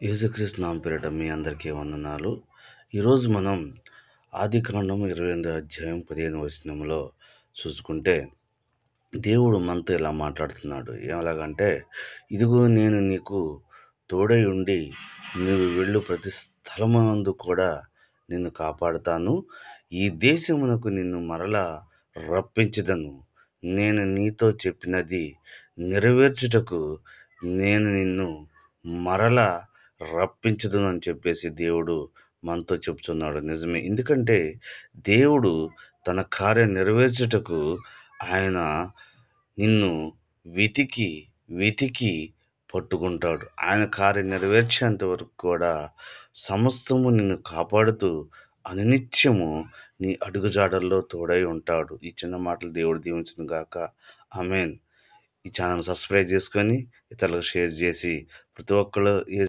యేసుక్రీస్తు నామం పేరిట మీ అందరికీ వందనాలు. ఈరోజు మనం ఆదికాండం 28 అధ్యాయం 15 వచనంలో చూసుకుంటే, దేవుడు మనతో ఇలా మాట్లాడుతున్నాడు. ఎలాగంటే, ఇదిగో నేను నీకు తోడై ఉండి, నీవు వెళ్ళు ప్రతి స్థలమందు కూడా నిన్ను కాపాడుతాను. ఈ దేశమునకు నిన్ను మరలా రప్పించెదను. నేను నీతో చెప్పినది నెరవేర్చుటకు నేను నిన్ను మరలా రప్పించెదను అని చెప్పేసి దేవుడు మనతో చెప్తున్నాడు. నిజమే. ఎందుకంటే దేవుడు తన కార్యం నెరవేర్చుటకు ఆయన నిన్ను వెతికి, వెతికి పట్టుకుంటాడు. ఆయన కార్యం నెరవేర్చేంత వరకు కూడా సమస్తము నిన్ను కాపాడుతూ అనునిత్యము నీ అడుగుజాడల్లో తోడై ఉంటాడు. ఈ చిన్న మాటలు దేవుడు దీవించును గాక. ఆమేన్. ఈ ఛానెల్ సబ్స్క్రైబ్ చేసుకొని, ఇతరులకు షేర్ చేసి, ప్రతి ఒక్కళ్ళు